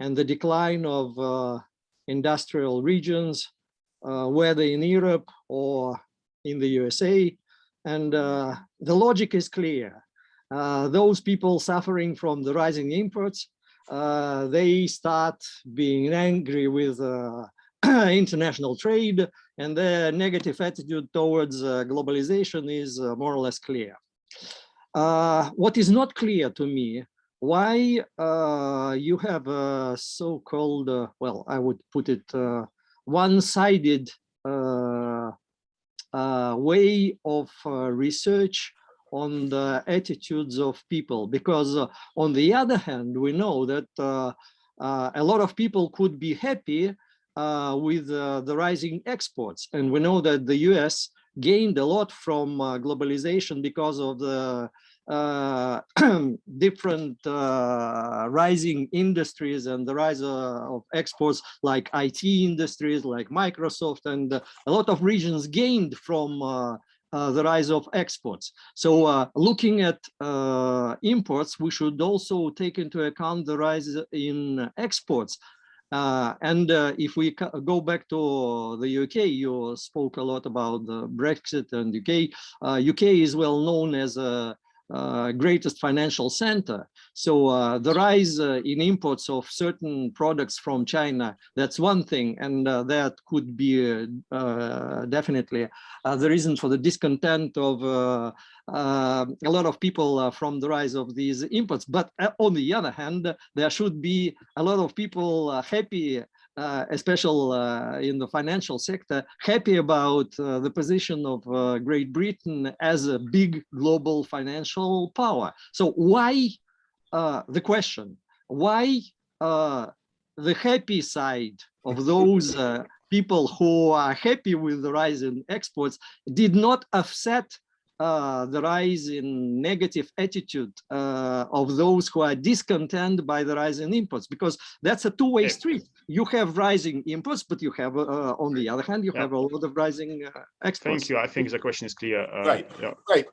and the decline of industrial regions, whether in Europe or in the USA. And the logic is clear. Those people suffering from the rising imports, they start being angry with international trade, and their negative attitude towards globalization is more or less clear. What is not clear to me, why you have a so-called, well, I would put it one-sided way of research on the attitudes of people, because on the other hand, we know that a lot of people could be happy with the rising exports. And we know that the US gained a lot from globalization because of the different rising industries and the rise of exports like IT industries, like Microsoft, and a lot of regions gained from the rise of exports. So looking at imports, we should also take into account the rise in exports. And if we go back to the UK, you spoke a lot about the Brexit and UK. UK is well known as a greatest financial center. So the rise in imports of certain products from China, that's one thing, and that could be definitely the reason for the discontent of a lot of people from the rise of these imports. But on the other hand, there should be a lot of people happy especially in the financial sector, happy about the position of Great Britain as a big global financial power. So why, the question, why the happy side of those people who are happy with the rise in exports did not offset the rise in negative attitude of those who are discontent by the rise in imports, because that's a two-way street. You have rising imports, but you have, on the other hand, you have a lot of rising exports. Thank you. I think the question is clear. Right.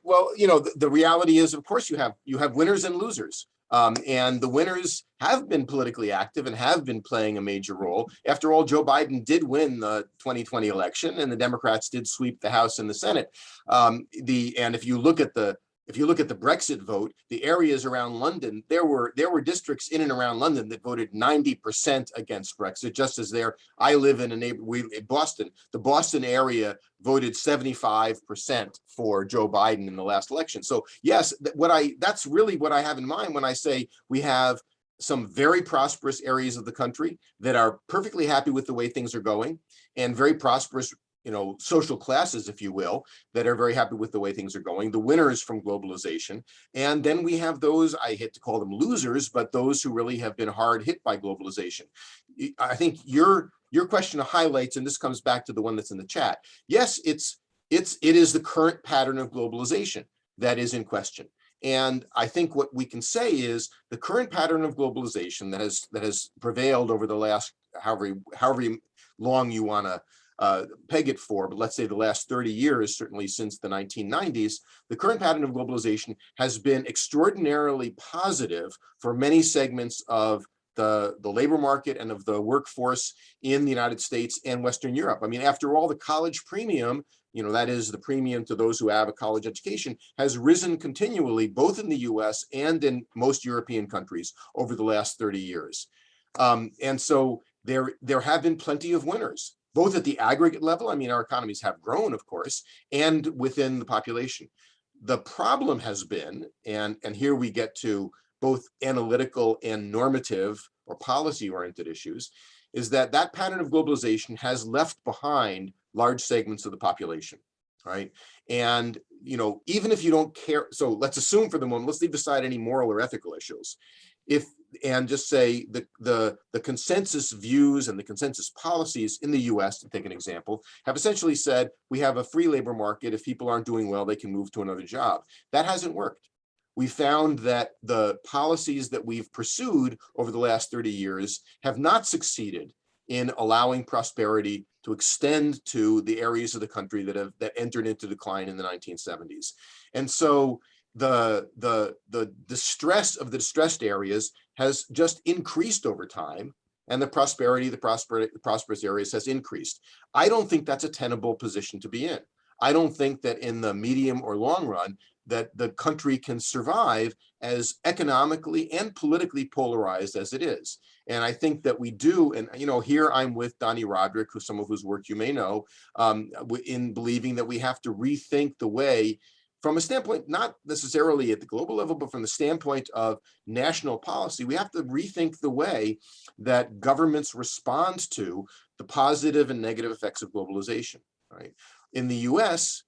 Well, you know, the reality is, of course, you have winners and losers. And the winners have been politically active and have been playing a major role. After all, Joe Biden did win the 2020 election, and the Democrats did sweep the House and the Senate. And if you look at the Brexit vote, the areas around London, there were districts in and around London that voted 90% against Brexit, just as I live in a neighborhood, Boston. The Boston area voted 75% for Joe Biden in the last election. So yes, that's really what I have in mind when I say we have some very prosperous areas of the country that are perfectly happy with the way things are going, and very prosperous, you know, social classes, if you will, that are very happy with the way things are going, the winners from globalization. And then we have those, I hate to call them losers, but those who really have been hard hit by globalization. I think your question highlights, and this comes back to the one that's in the chat. Yes, it is the current pattern of globalization that is in question. And I think what we can say is the current pattern of globalization that has prevailed over the last however long you want to peg it for, but let's say the last 30 years, certainly since the 1990s, the current pattern of globalization has been extraordinarily positive for many segments of the labor market and of the workforce in the United States and Western Europe. I mean, after all, the college premium, you know, that is the premium to those who have a college education, has risen continually, both in the US and in most European countries over the last 30 years. And so there have been plenty of winners, both at the aggregate level. I mean, our economies have grown, of course, and within the population. The problem has been, and here we get to both analytical and normative or policy-oriented issues, is that pattern of globalization has left behind large segments of the population, right? And, you know, even if you don't care, so let's assume for the moment, let's leave aside any moral or ethical issues. And just say the consensus views and the consensus policies in the US, to take an example, have essentially said, we have a free labor market. If people aren't doing well, they can move to another job. That hasn't worked. We found that the policies that we've pursued over the last 30 years have not succeeded in allowing prosperity to extend to the areas of the country that entered into decline in the 1970s. And so the distress of the distressed areas has just increased over time, and the prosperous areas has increased. I don't think that's a tenable position to be in. I don't think that in the medium or long run that the country can survive as economically and politically polarized as it is. And I think that we do, and you know, here I'm with Donnie Roderick, some of whose work you may know, in believing that we have to rethink the way, from a standpoint, not necessarily at the global level, but from the standpoint of national policy, we have to rethink the way that governments respond to the positive and negative effects of globalization, right? In the US,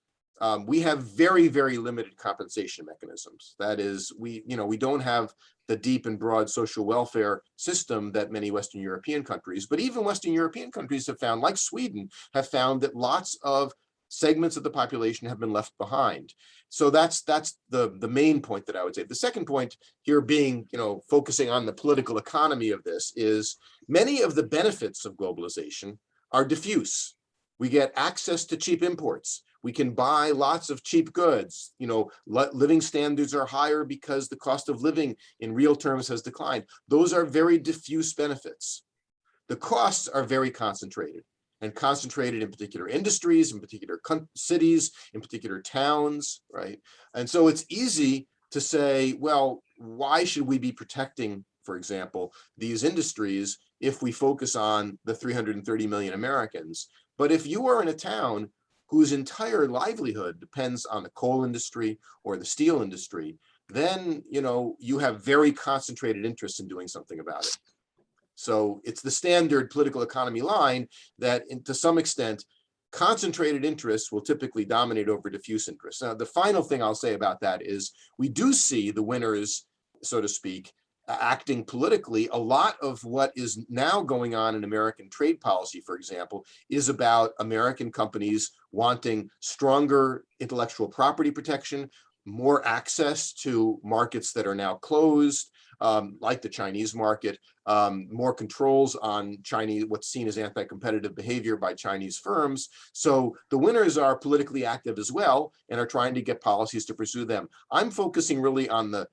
we have very, very limited compensation mechanisms. That is, we don't have the deep and broad social welfare system that many Western European countries, but even Western European countries have found, like Sweden, have found that lots of segments of the population have been left behind. So that's the main point that I would say. The second point here being, you know, focusing on the political economy of this, is many of the benefits of globalization are diffuse. We get access to cheap imports. We can buy lots of cheap goods. You know, living standards are higher because the cost of living in real terms has declined. Those are very diffuse benefits. The costs are very concentrated, and concentrated in particular industries, in particular cities, in particular towns, right? And so it's easy to say, well, why should we be protecting, for example, these industries if we focus on the 330 million Americans? But if you are in a town whose entire livelihood depends on the coal industry or the steel industry, then, you know, you have very concentrated interest in doing something about it. So it's the standard political economy line that to some extent, concentrated interests will typically dominate over diffuse interests. Now, the final thing I'll say about that is we do see the winners, so to speak, acting politically. A lot of what is now going on in American trade policy, for example, is about American companies wanting stronger intellectual property protection, more access to markets that are now closed, like the Chinese market, more controls on Chinese, what's seen as anti-competitive behavior by Chinese firms. So the winners are politically active as well and are trying to get policies to pursue them. I'm focusing really on the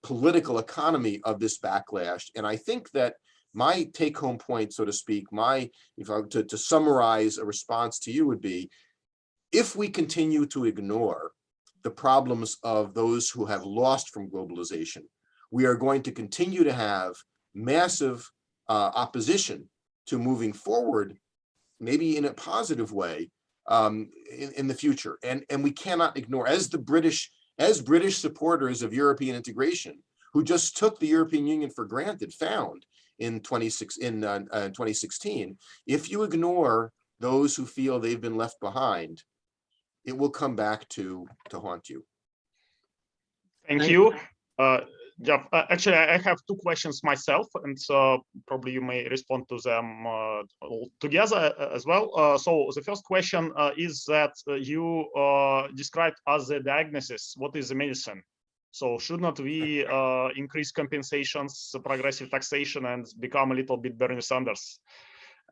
political economy of this backlash. And I think that my take-home point, so to speak, if I were to summarize a response to you would be, if we continue to ignore the problems of those who have lost from globalization, we are going to continue to have massive opposition to moving forward, maybe in a positive way, in the future. And we cannot ignore, as British supporters of European integration, who just took the European Union for granted, found in 2016, if you ignore those who feel they've been left behind, it will come back to haunt you. Thank you. Jeff, actually, I have two questions myself, and so probably you may respond to them all together as well. So the first question is that you described as a diagnosis. What is the medicine? So should not we increase compensations, progressive taxation, and become a little bit Bernie Sanders?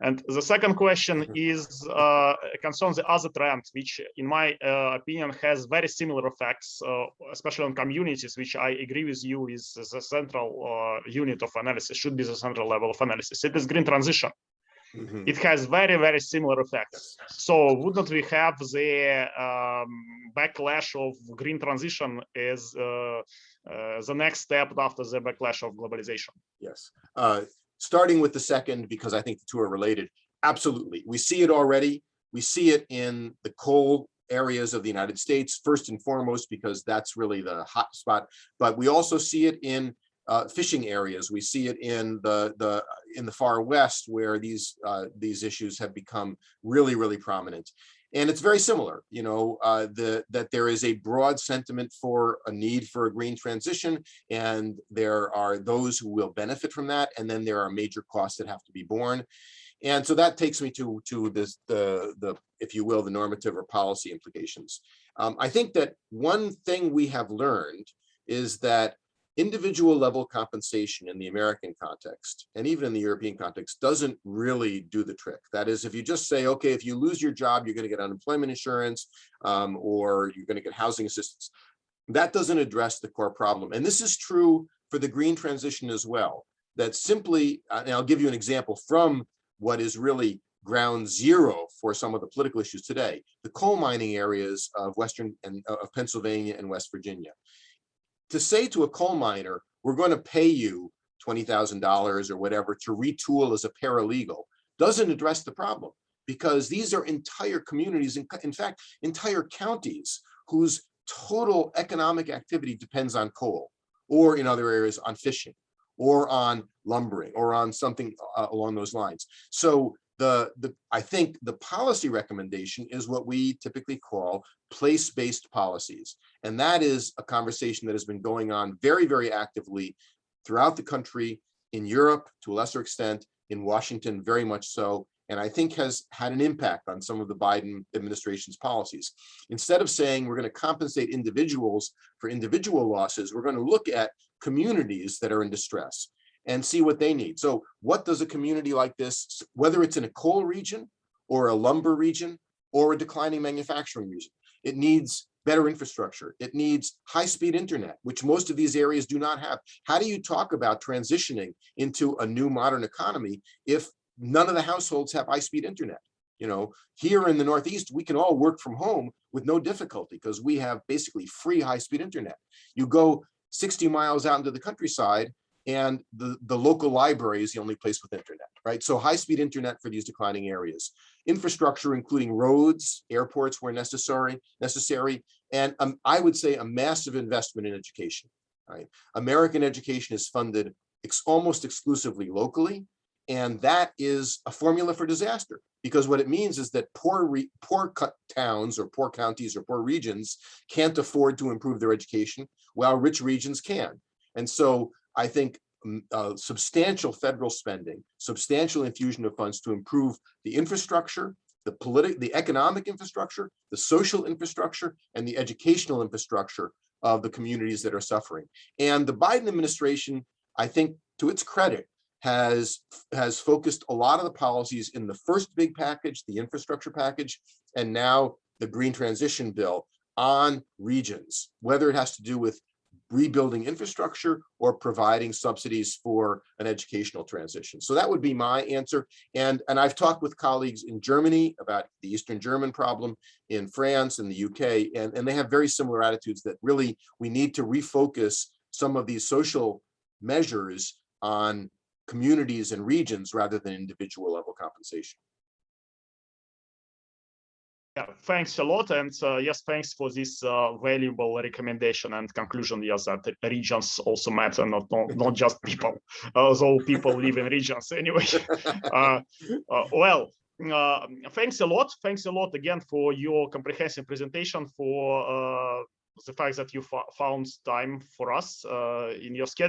And the second question is concerns the other trend, which in my opinion has very similar effects, especially on communities, which I agree with you is the central unit of analysis, should be the central level of analysis. It is green transition. Mm-hmm. It has very, very similar effects. So wouldn't we have the backlash of green transition as the next step after the backlash of globalization? Yes. Starting with the second, because I think the two are related, absolutely. We see it already. We see it in the coal areas of the United States, first and foremost, because that's really the hot spot. But we also see it in fishing areas. We see it in the far west, where these issues have become really, really prominent. And it's very similar, you know, that there is a broad sentiment for a need for a green transition, and there are those who will benefit from that, and then there are major costs that have to be borne. And so that takes me to this, if you will, the normative or policy implications. I think that one thing we have learned is that individual level compensation in the American context, and even in the European context, doesn't really do the trick. That is, if you just say, okay, if you lose your job, you're going to get unemployment insurance, or you're going to get housing assistance, that doesn't address the core problem. And this is true for the green transition as well. That simply, and I'll give you an example from what is really ground zero for some of the political issues today, the coal mining areas of of Pennsylvania and West Virginia. To say to a coal miner, we're going to pay you $20,000 or whatever to retool as a paralegal, doesn't address the problem, because these are entire communities, in fact, entire counties whose total economic activity depends on coal, or in other areas on fishing, or on lumbering, or on something along those lines. So I think the policy recommendation is what we typically call place-based policies. And that is a conversation that has been going on very, very actively throughout the country, in Europe to a lesser extent, in Washington very much so, and I think has had an impact on some of the Biden administration's policies. Instead of saying we're going to compensate individuals for individual losses, we're going to look at communities that are in distress and see what they need. So what does a community like this, whether it's in a coal region or a lumber region or a declining manufacturing region, it needs better infrastructure. It needs high-speed internet, which most of these areas do not have. How do you talk about transitioning into a new modern economy if none of the households have high-speed internet? You know, here in the Northeast, we can all work from home with no difficulty because we have basically free high-speed internet. You go 60 miles out into the countryside, and the local library is the only place with internet, right? So high-speed internet for these declining areas. Infrastructure, including roads, airports where necessary, and I would say a massive investment in education, right? American education is funded almost exclusively locally, And that is a formula for disaster, because what it means is that poor towns or poor counties or poor regions can't afford to improve their education, while rich regions can. And so I think substantial federal spending, substantial infusion of funds to improve the infrastructure, the economic infrastructure, the social infrastructure, and the educational infrastructure of the communities that are suffering. And the Biden administration, I think, to its credit, has focused a lot of the policies in the first big package, the infrastructure package, and now the green transition bill on regions, whether it has to do with rebuilding infrastructure or providing subsidies for an educational transition. So that would be my answer. And I've talked with colleagues in Germany about the Eastern German problem, in France and the UK, and they have very similar attitudes that really we need to refocus some of these social measures on communities and regions rather than individual level compensation. Yeah, thanks a lot. And yes, thanks for this valuable recommendation and conclusion. Yes, that regions also matter, not just people, although people live in regions anyway. Well, thanks a lot. Thanks a lot again for your comprehensive presentation, for the fact that you found time for us in your schedule.